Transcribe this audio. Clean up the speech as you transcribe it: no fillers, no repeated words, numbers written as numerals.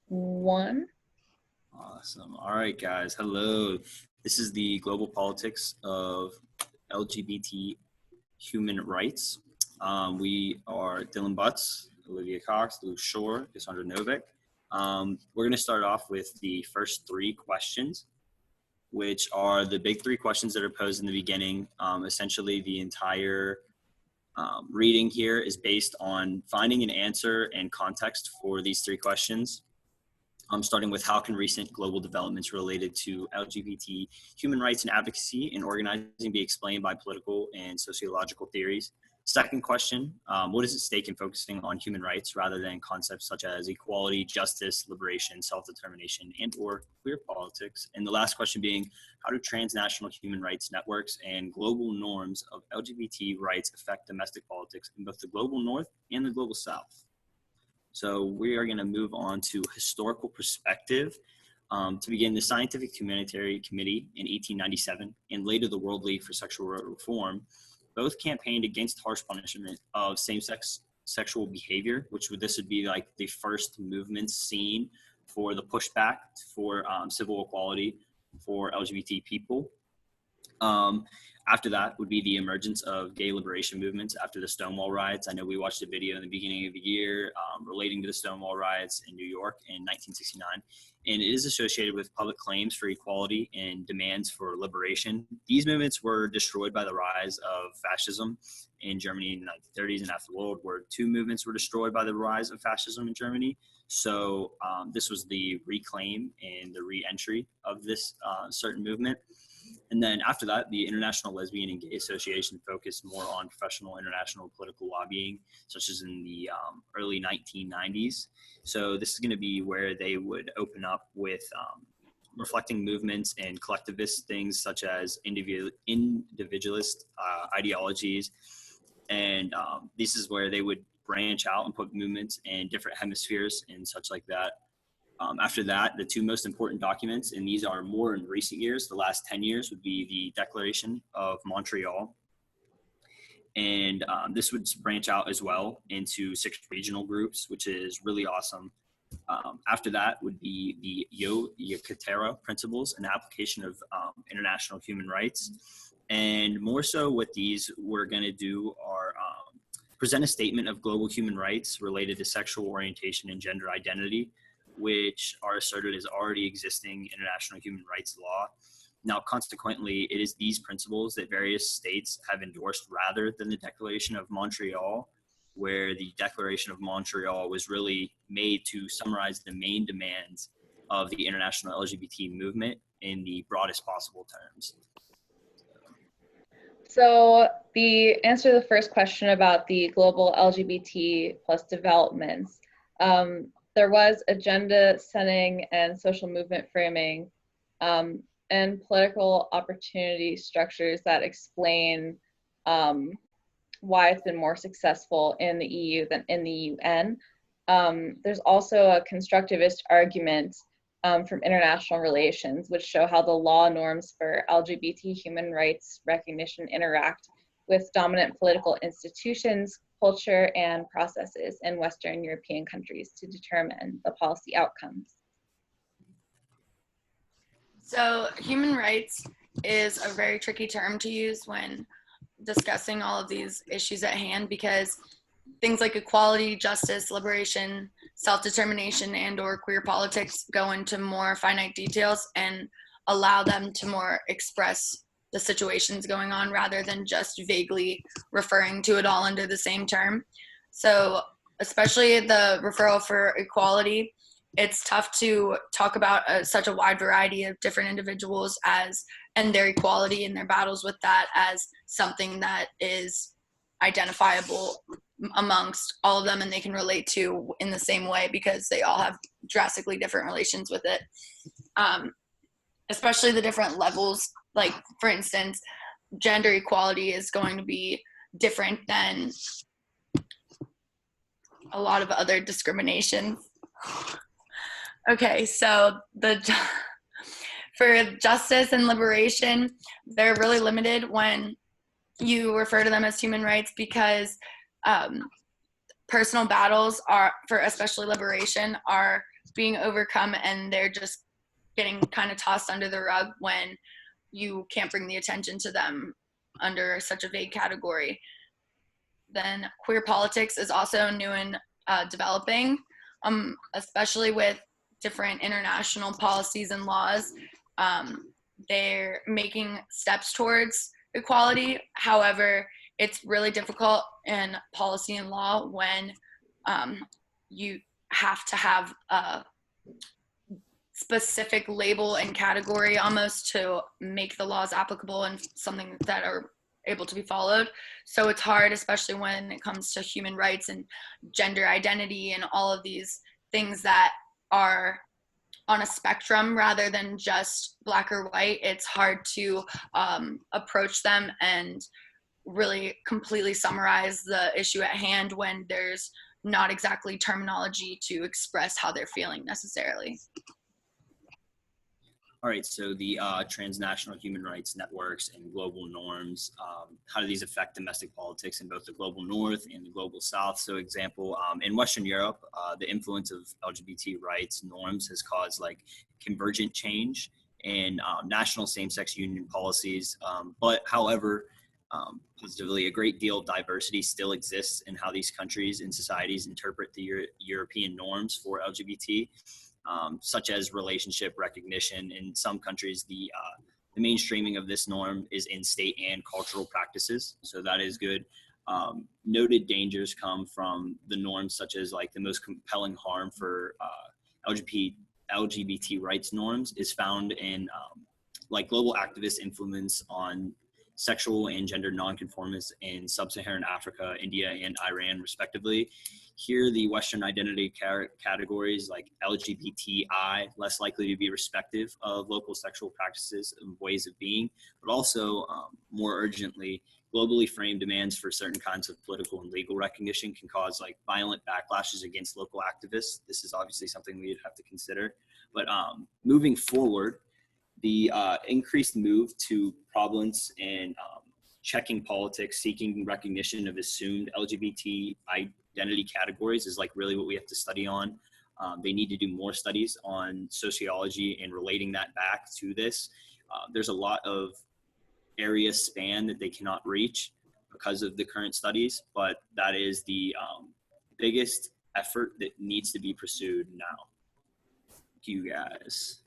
One. Awesome. All right, guys. Hello. This is the global politics of LGBT human rights. We are Dylan Butts, Olivia Cox, Lou Shore, Cassandra Novik. We're going to start off with the first three questions, which are the big three questions that are posed in the beginning. Essentially, the entire reading here is based on finding an answer and context for these three questions. Starting with how can recent global developments related to LGBT human rights and advocacy and organizing be explained by political and sociological theories? Second question, what is at stake in focusing on human rights rather than concepts such as equality, justice, liberation, self-determination, and or queer politics? And the last question being, how do transnational human rights networks and global norms of LGBT rights affect domestic politics in both the global north and the global south? So we are going to move on to historical perspective. To begin, the Scientific Humanitarian Committee in 1897 and later the World League for Sexual Reform both campaigned against harsh punishment of same-sex sexual behavior, this would be like the first movement seen for the pushback for civil equality for LGBT people. After that would be the emergence of gay liberation movements after the Stonewall riots. I know we watched a video in the beginning of the year relating to the Stonewall riots in New York in 1969, and it is associated with public claims for equality and demands for liberation. These movements were destroyed by the rise of fascism in Germany in the 1930s, and after World War II movements were destroyed by the rise of fascism in Germany. So this was the reclaim and the re-entry of this certain movement. And then after that, the International Lesbian and Gay Association focused more on professional international political lobbying, such as in the early 1990s. So this is going to be where they would open up with reflecting movements and collectivist things such as individualist ideologies. And this is where they would branch out and put movements in different hemispheres and such like that. After that, the two most important documents, and these are more in recent years, the last 10 years, would be the Declaration of Montreal. And this would branch out as well into 6 regional groups, which is really awesome. After that would be the Yo-Yakatera Principles and application of international human rights. And more so what these we're going to do are present a statement of global human rights related to sexual orientation and gender identity, which are asserted as already existing international human rights law. Now, consequently, it is these principles that various states have endorsed rather than the Declaration of Montreal, where the Declaration of Montreal was really made to summarize the main demands of the international LGBT movement in the broadest possible terms. So the answer to the first question about the global LGBT plus developments, there was agenda setting and social movement framing and political opportunity structures that explain why it's been more successful in the EU than in the UN. There's also a constructivist argument from international relations, which show how the law norms for LGBT human rights recognition interact with dominant political institutions, culture, and processes in Western European countries to determine the policy outcomes. So human rights is a very tricky term to use when discussing all of these issues at hand, because things like equality, justice, liberation, self-determination, and or queer politics go into more finite details and allow them to more express the situations going on rather than just vaguely referring to it all under the same term. So especially the referral for equality, it's tough to talk about such a wide variety of different individuals and their equality and their battles with that as something that is identifiable amongst all of them and they can relate to in the same way, because they all have drastically different relations with it. Especially the different levels, like for instance, gender equality is going to be different than a lot of other discrimination. Okay, so for justice and liberation, they're really limited when you refer to them as human rights, because personal battles are, for especially liberation, are being overcome, and they're just getting kind of tossed under the rug when you can't bring the attention to them under such a vague category. Then queer politics is also new and developing, especially with different international policies and laws. They're making steps towards equality. However, it's really difficult in policy and law when you have to have a specific label and category almost to make the laws applicable and something that are able to be followed. So it's hard, especially when it comes to human rights and gender identity and all of these things that are on a spectrum rather than just black or white. It's hard to approach them and really completely summarize the issue at hand when there's not exactly terminology to express how they're feeling necessarily. All right, so the transnational human rights networks and global norms, how do these affect domestic politics in both the global north and the global south? So example, in Western Europe, the influence of LGBT rights norms has caused like convergent change in national same-sex union policies. But however, positively, a great deal of diversity still exists in how these countries and societies interpret the European norms for LGBT. Such as relationship recognition. In some countries, the mainstreaming of this norm is in state and cultural practices, so that is good. Noted dangers come from the norms, such as like the most compelling harm for LGBT rights norms is found in like global activist influence on sexual and gender nonconformists in sub-Saharan Africa, India, and Iran, respectively. Here, the Western identity categories like LGBTI, less likely to be respective of local sexual practices and ways of being, but also more urgently, globally framed demands for certain kinds of political and legal recognition can cause like violent backlashes against local activists. This is obviously something we'd have to consider. But moving forward, the increased move to province and checking politics, seeking recognition of assumed LGBT identity categories is like really what we have to study on. They need to do more studies on sociology and relating that back to this. There's a lot of area span that they cannot reach because of the current studies, but that is the biggest effort that needs to be pursued now. Thank you guys.